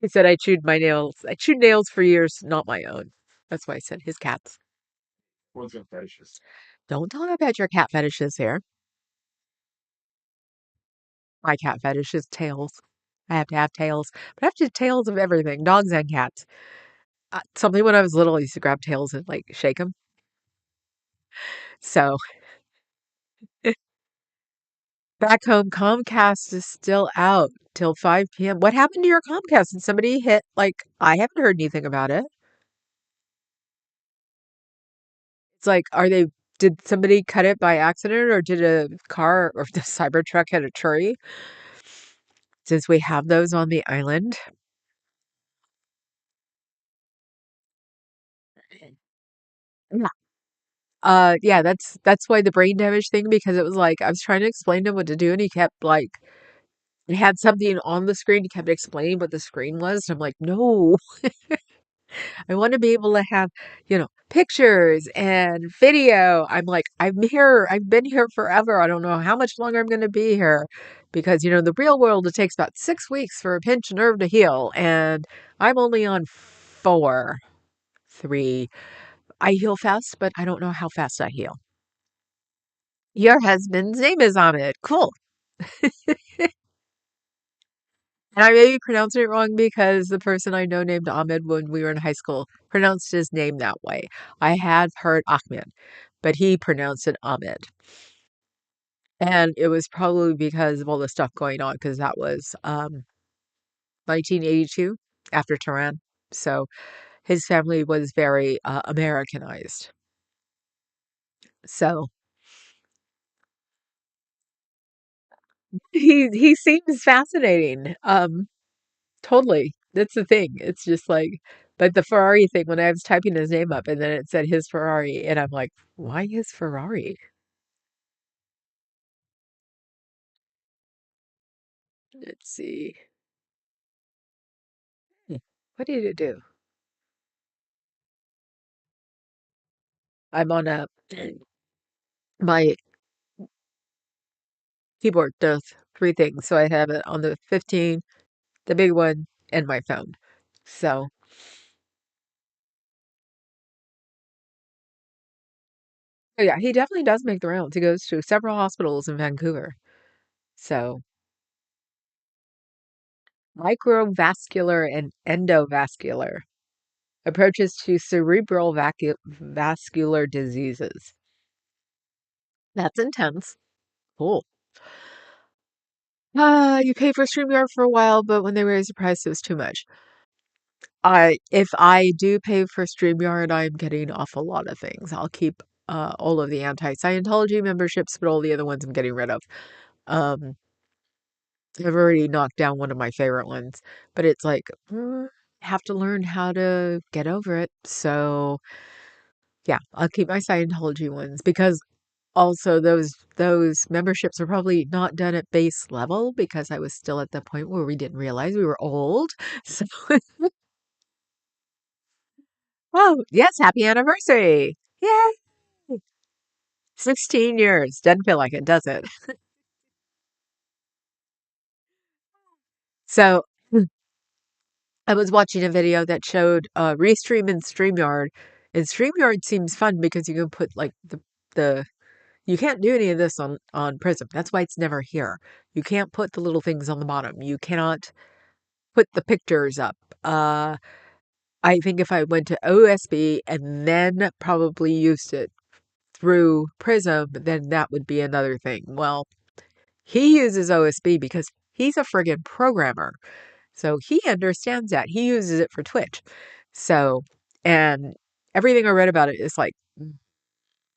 He said I chewed my nails. I chewed nails for years, not my own. That's why I said his cat's. One's got fetishes. Don't talk about your cat fetishes here. My cat fetish is tails. I have to have tails. But I have to have tails of everything, dogs and cats. Something when I was little, I used to grab tails and like shake them. So back home, Comcast is still out till 5 p.m. What happened to your Comcast? Did somebody hit, like, I haven't heard anything about it. It's like, did somebody cut it by accident or did a car or the Cybertruck hit a tree? Since we have those on the island. Yeah. Yeah, that's why the brain damage thing, because it was like I was trying to explain to him what to do and he kept like it had something on the screen, he kept explaining what the screen was. And I'm like, no, I want to be able to have, pictures and video. I'm like, I'm here. I've been here forever. I don't know how much longer I'm going to be here because, the real world, it takes about 6 weeks for a pinched nerve to heal. And I'm only on 4, 3. I heal fast, but I don't know how fast I heal. Your husband's name is Ahmed. Cool. And I may be pronouncing it wrong because the person I know named Ahmed when we were in high school pronounced his name that way. I had heard Ahmed, but he pronounced it Ahmed. And it was probably because of all the stuff going on, because that was 1982 after Tehran. So his family was very Americanized. So he seems fascinating. Totally. That's the thing. It's just like, but the Ferrari thing, when I was typing his name up and then it said his Ferrari, and I'm like, why his Ferrari? Let's see. Hmm, what did it do? I'm on my keyboard does 3 things. So I have it on the 15, the big one, and my phone. So, oh yeah, he definitely does make the rounds. He goes to several hospitals in Vancouver. So, microvascular and endovascular approaches to cerebral vascular diseases. That's intense. Cool. You pay for StreamYard for a while, but when they raise the price, it was too much. If I do pay for StreamYard, I'm getting off a lot of things. I'll keep all of the anti-Scientology memberships, but all the other ones I'm getting rid of. Um, I've already knocked down one of my favorite ones, but it's like, have to learn how to get over it. So yeah, I'll keep my Scientology ones because also those memberships are probably not done at base level because I was still at the point where we didn't realize we were old. So, oh, yes, happy anniversary. Yay! 16 years. Doesn't feel like it, does it? So, I was watching a video that showed Restream and StreamYard. And StreamYard seems fun because you can put like the you can't do any of this on Prism. That's why it's never here. You can't put the little things on the bottom. You cannot put the pictures up. I think if I went to OSB and then probably used it through Prism, then that would be another thing. Well, he uses OSB because he's a friggin' programmer. So he understands that. He uses it for Twitch. So, and everything I read about it is like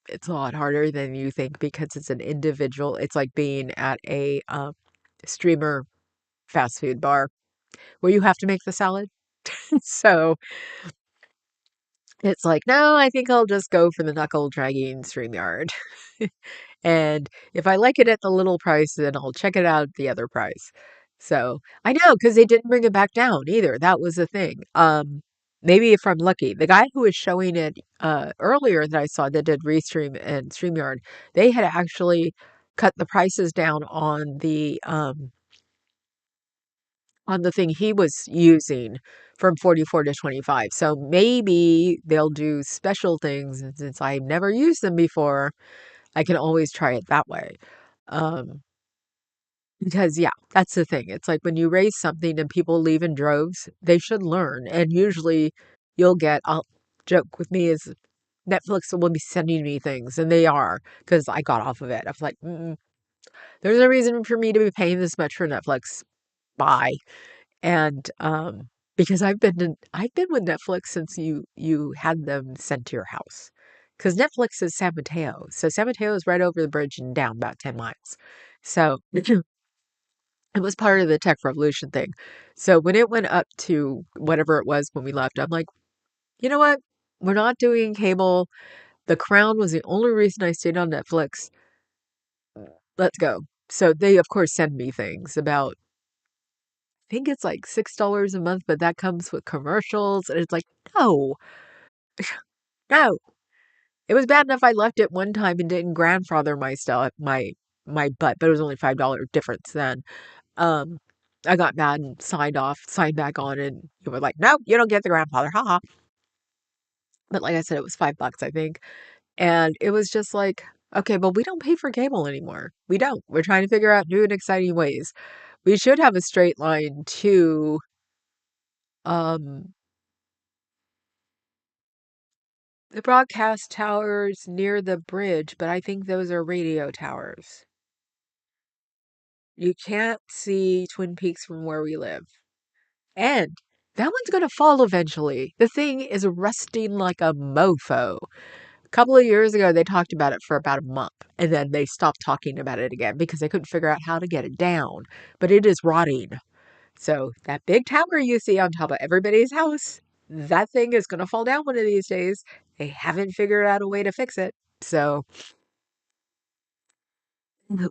It's a lot harder than you think because it's an individual. It's like being at a streamer fast food bar where you have to make the salad. So it's like, no, I think I'll just go for the knuckle dragging StreamYard. And if I like it at the little price, then I'll check it out at the other price. So I know because they didn't bring it back down either. That was the thing. Maybe if I'm lucky, the guy who was showing it earlier that I saw that did Restream and StreamYard, they had actually cut the prices down on the thing he was using from 44 to 25. So maybe they'll do special things. And since I've never used them before, I can always try it that way. Um, because, yeah, that's the thing. It's like when you raise something and people leave in droves, they should learn. And usually I'll joke with me is Netflix will be sending me things, and they are because I got off of it. I was like, there's no reason for me to be paying this much for Netflix. Bye. And because I've been with Netflix since you had them sent to your house. Because Netflix is San Mateo. So San Mateo is right over the bridge and down about 10 miles. So it was part of the tech revolution thing. So when it went up to whatever it was when we left, I'm like, you know what? We're not doing cable. The Crown was the only reason I stayed on Netflix. Let's go. So they of course send me things about I think it's like $6 a month, but that comes with commercials. And it's like, no, no. It was bad enough I left it one time and didn't grandfather my stuff, my butt, but it was only $5 difference then. Um, I got mad and signed back on, and you were like, no, you don't get the grandfather, haha. But like I said, it was $5, I think. And it was just like, okay, but we don't pay for cable anymore. We don't. We're trying to figure out new and exciting ways. We should have a straight line to um the broadcast towers near the bridge, but I think those are radio towers. You can't see Twin Peaks from where we live. And that one's going to fall eventually. The thing is rusting like a mofo. A couple of years ago, they talked about it for about a month, and then they stopped talking about it again because they couldn't figure out how to get it down. But it is rotting. So that big tower you see on top of everybody's house, that thing is going to fall down one of these days. They haven't figured out a way to fix it. So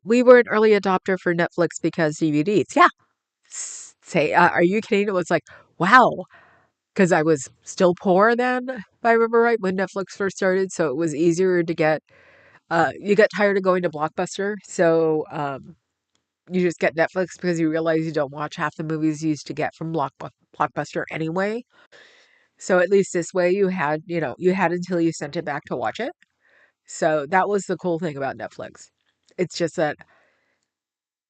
we were an early adopter for Netflix because DVDs. Yeah. Say, are you kidding? It was like, wow. Because I was still poor then, if I remember right, when Netflix first started. So it was easier to get, you got tired of going to Blockbuster. So you just get Netflix because you realize you don't watch half the movies you used to get from Blockbuster anyway. So at least this way you had until you sent it back to watch it. So that was the cool thing about Netflix. It's just that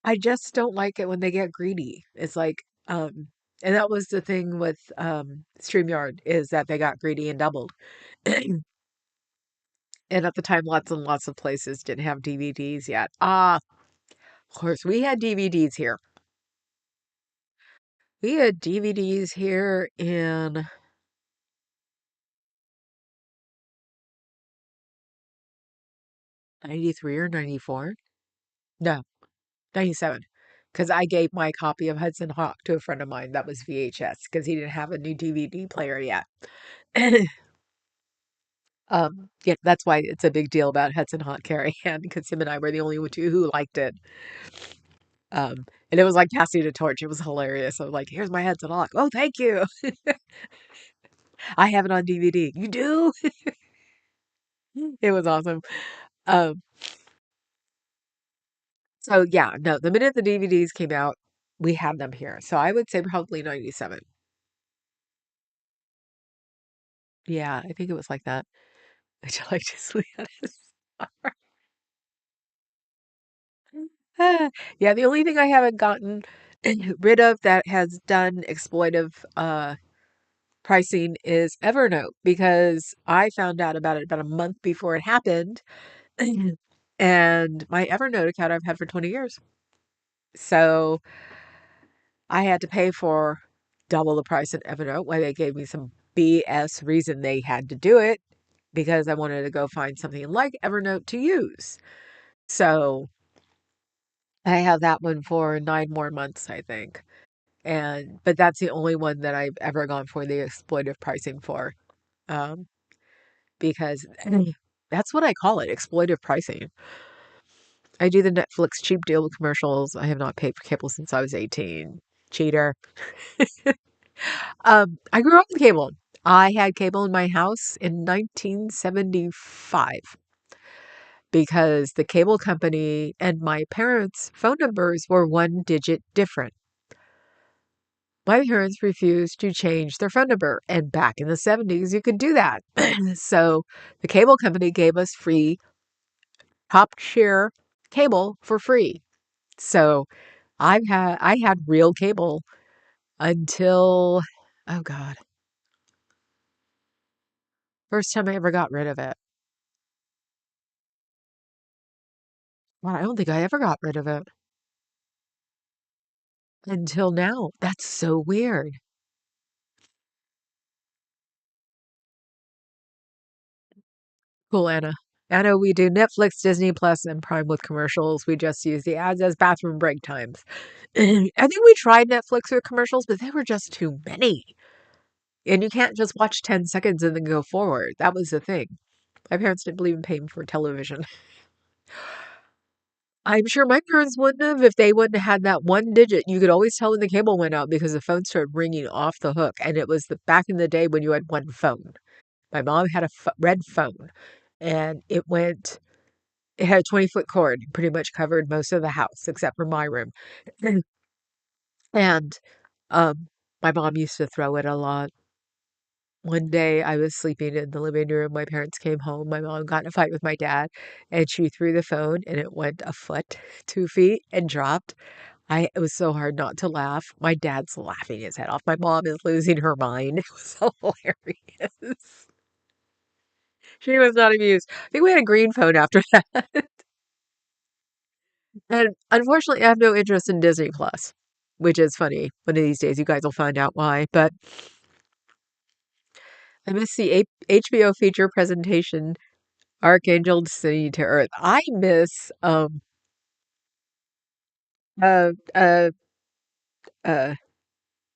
I just don't like it when they get greedy. It's like, and that was the thing with StreamYard is that they got greedy and doubled. And at the time, lots and lots of places didn't have DVDs yet. Of course, we had DVDs here. We had DVDs here in 93 or 94. No, 97. Because I gave my copy of Hudson Hawk to a friend of mine that was VHS because he didn't have a new DVD player yet. Yeah, that's why it's a big deal about Hudson Hawk Carry because him and I were the only two who liked it. And it was like passing a torch. It was hilarious. I was like, here's my Hudson Hawk. Oh, thank you. I have it on DVD. You do? It was awesome. Um, so yeah, no, the minute the DVDs came out, we had them here. So I would say probably 97. Yeah, I think it was like that. Would you like to sleep on his Yeah, the only thing I haven't gotten rid of that has done exploitive pricing is Evernote because I found out about it about a month before it happened. And my Evernote account I've had for 20 years. So I had to pay for double the price in Evernote, why they gave me some BS reason they had to do it. because I wanted to go find something like Evernote to use. So I have that one for 9 more months, I think. But that's the only one that I've ever gone for the exploitive pricing for. Um, because that's what I call it, exploitive pricing. I do the Netflix cheap deal commercials. I have not paid for cable since I was 18. Cheater. I grew up with cable. I had cable in my house in 1975 because the cable company and my parents' phone numbers were one digit different. My parents refused to change their phone number, and back in the 70s, you could do that. So the cable company gave us free top share cable for free. So I had real cable until, oh God, first time I ever got rid of it. Well, I don't think I ever got rid of it until now. That's so weird. Cool, Anna. Anna, we do Netflix, Disney Plus, and Prime with commercials. We just use the ads as bathroom break times. I think we tried Netflix with commercials, but they were just too many. And you can't just watch 10 seconds and then go forward. That was the thing. My parents didn't believe in paying for television. I'm sure my parents wouldn't have if they wouldn't have had that one digit. You could always tell when the cable went out because the phone started ringing off the hook. And it was the back in the day when you had one phone. My mom had a red phone and it had a 20-foot cord, pretty much covered most of the house except for my room. And um, my mom used to throw it a lot. One day I was sleeping in the living room. My parents came home. My mom got in a fight with my dad, and she threw the phone, and it went a foot, 2 feet, and dropped. It was so hard not to laugh. My dad's laughing his head off. My mom is losing her mind. It was hilarious. She was not amused. I think we had a green phone after that. And unfortunately, I have no interest in Disney Plus, which is funny. One of these days, you guys will find out why. But I miss the HBO feature presentation, Archangel City to Earth. I miss uh uh uh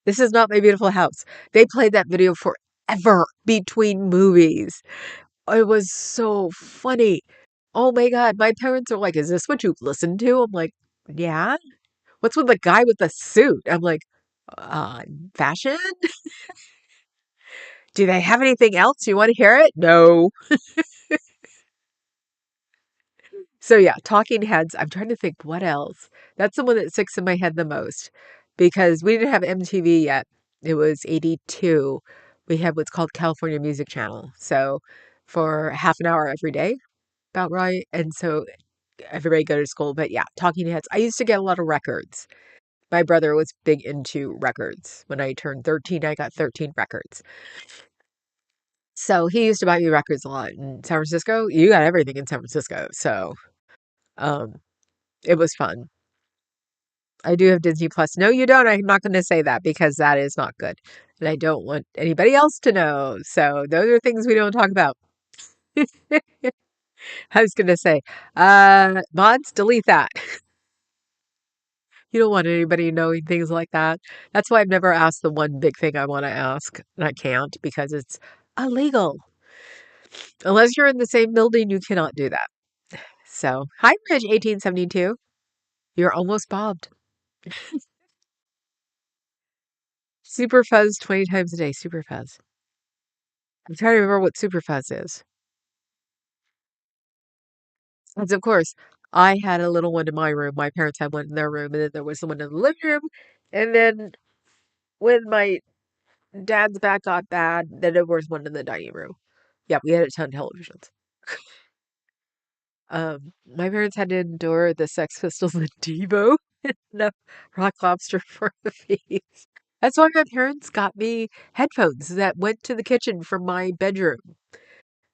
This Is Not My Beautiful House. They played that video forever between movies. It was so funny. Oh my God. My parents are like, "Is this what you listen to?" I'm like, "Yeah." What's with the guy with the suit? I'm like, uh, fashion? Do they have anything else? You want to hear it? No. So yeah, Talking Heads. I'm trying to think what else. That's the one that sticks in my head the most because we didn't have MTV yet. It was 82. We had what's called California Music Channel. So for half an hour every day, about right. And so everybody go to school. But yeah, Talking Heads. I used to get a lot of records. My brother was big into records. When I turned 13, I got 13 records. So he used to buy me records a lot in San Francisco. You got everything in San Francisco. So um, it was fun. I do have Disney Plus. No, you don't. I'm not going to say that because that is not good. And I don't want anybody else to know. So those are things we don't talk about. I was going to say, mods, delete that. You don't want anybody knowing things like that. That's why I've never asked the one big thing I want to ask. And I can't because it's illegal. Unless you're in the same building, you cannot do that. So, hi, Bridge 1872. You're almost bobbed. Super fuzz 20 times a day. Super fuzz. I'm trying to remember what super fuzz is. Because, of course, I had a little one in my room. My parents had one in their room. And then there was the one in the living room. And then when my dad's back got bad, then there was one in the dining room. Yeah, we had a ton of televisions. My parents had to endure the Sex Pistols and Devo and the Rock Lobster for the feast. That's why my parents got me headphones that went to the kitchen from my bedroom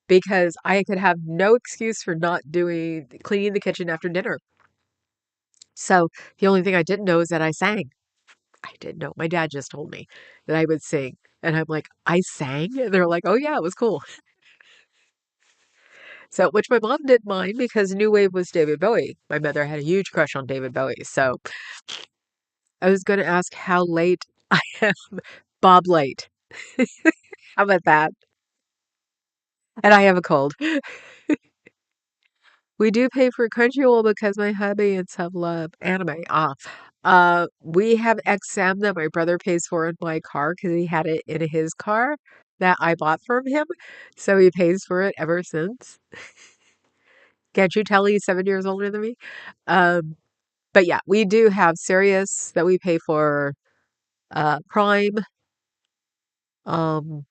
because I could have no excuse for not doing cleaning the kitchen after dinner. So the only thing I didn't know is that I sang. I didn't know. My dad just told me that I would sing. And I'm like, I sang? And they're like, oh yeah, it was cool. So, which my mom didn't mind because New Wave was David Bowie. My mother had a huge crush on David Bowie. So I was going to ask how late I am. Bob late. How about that? And I have a cold. We do pay for Crunchyroll because my hubby and some love anime. We have XM that my brother pays for in my car because he had it in his car that I bought from him. So he pays for it ever since. Can't you tell he's 7 years older than me? Um, but yeah, we do have Sirius that we pay for, Prime, um,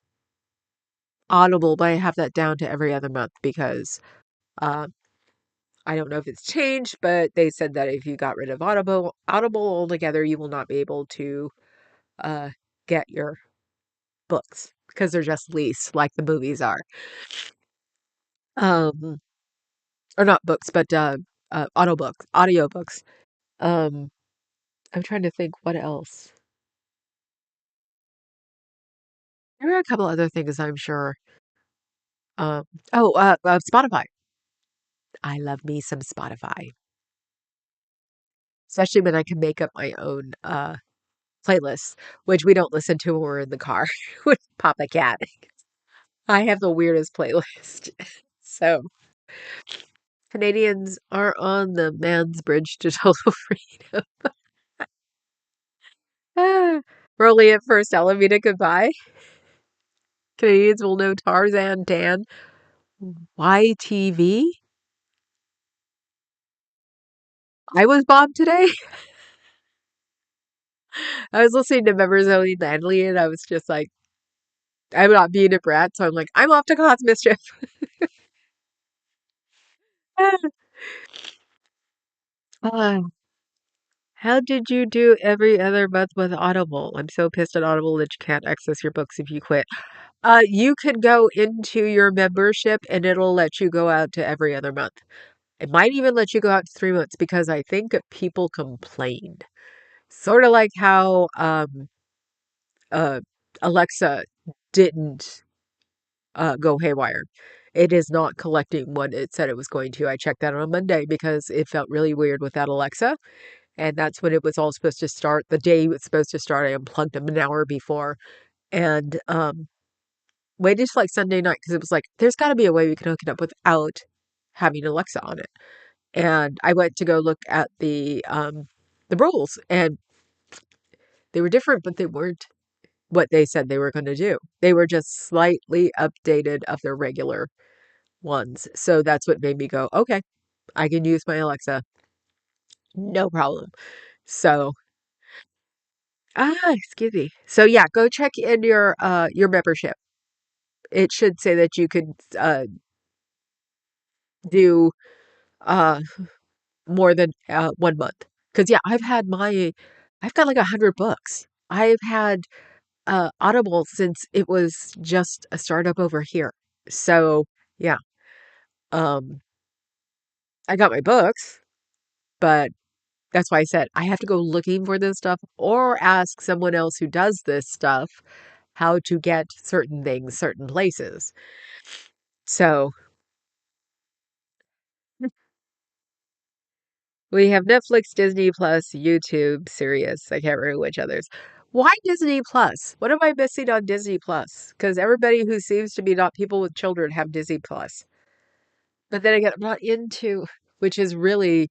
Audible, but I have that down to every other month because uh, I don't know if it's changed, but they said that if you got rid of Audible altogether, you will not be able to uh, get your books because they're just leased like the movies are. Um, or not books, but audiobooks. Um, I'm trying to think what else. There are a couple other things I'm sure. Um, Spotify. I love me some Spotify, especially when I can make up my own playlists, which we don't listen to when we're in the car with Papa Cat. I have the weirdest playlist. So Canadians are on the man's bridge to total freedom. Ah, we're only at first Alameda goodbye. Canadians will know Tarzan Dan. YTV? I was bombed today. I was listening to Members Only Natalie and I was just like, I'm not being a brat, so I'm like, I'm off to cause mischief. Ah, how did you do every other month with Audible? I'm so pissed at Audible that you can't access your books if you quit. You could go into your membership and it'll let you go out to every other month. It might even let you go out to 3 months because I think people complained. Sort of like how uh, Alexa didn't go haywire. It is not collecting what it said it was going to. I checked that on Monday because it felt really weird without Alexa. And that's when it was all supposed to start. The day it was supposed to start, I unplugged them an hour before and waited till like Sunday night because it was like, there's got to be a way we can hook it up without having Alexa on it. And I went to go look at the rules and they were different, but they weren't what they said they were going to do. They were just slightly updated of their regular ones. So that's what made me go, okay, I can use my Alexa, no problem. So, excuse me. So yeah, go check in your membership. It should say that you could do uh more than 1 month. Because yeah, I've got like 100 books. I've had Audible since it was just a startup over here. So yeah, um, I got my books, but that's why I said I have to go looking for this stuff or ask someone else who does this stuff how to get certain things, certain places. So we have Netflix, Disney Plus, YouTube, Sirius. I can't remember which others. Why Disney Plus? What am I missing on Disney Plus? Because everybody who seems to be not people with children have Disney Plus. But then again, I'm not into, which is really,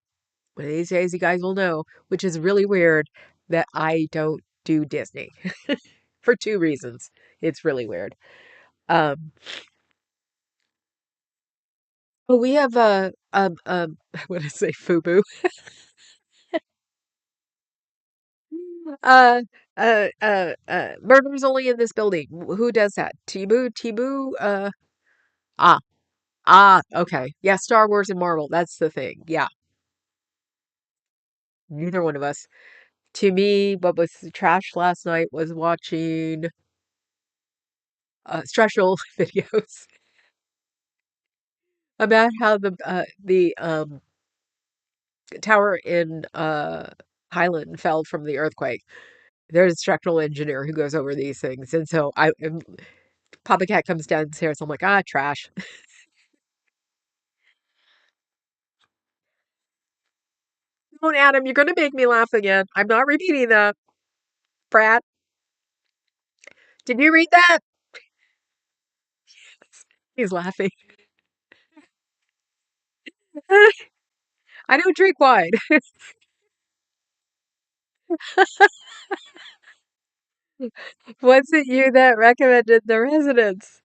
one of these days you guys will know, which is really weird that I don't do Disney for two reasons. It's really weird. Um, but we have what did I say, FUBU? Uh, Murder's Only in This Building. Who does that? Tibu, ah, okay. Yeah, Star Wars and Marvel. That's the thing. Yeah, neither one of us. To me, what was trash last night was watching stressful videos about how the tower in Highland fell from the earthquake. There's a structural engineer who goes over these things, and so Papa Cat comes downstairs. I'm like, trash. Don't, Adam, you're going to make me laugh again. I'm not repeating that. Brad, did you read that? He's laughing. I don't drink wine. Was it you that recommended the residence?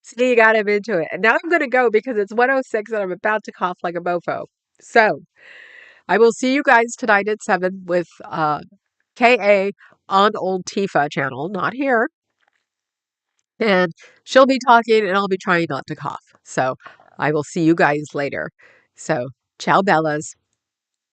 See, you got him into it. And now I'm going to go because it's 1:06 and I'm about to cough like a mofo. So I will see you guys tonight at 7 with KA on Old Tifa channel, not here. And she'll be talking and I'll be trying not to cough. So I will see you guys later. So ciao, Bellas.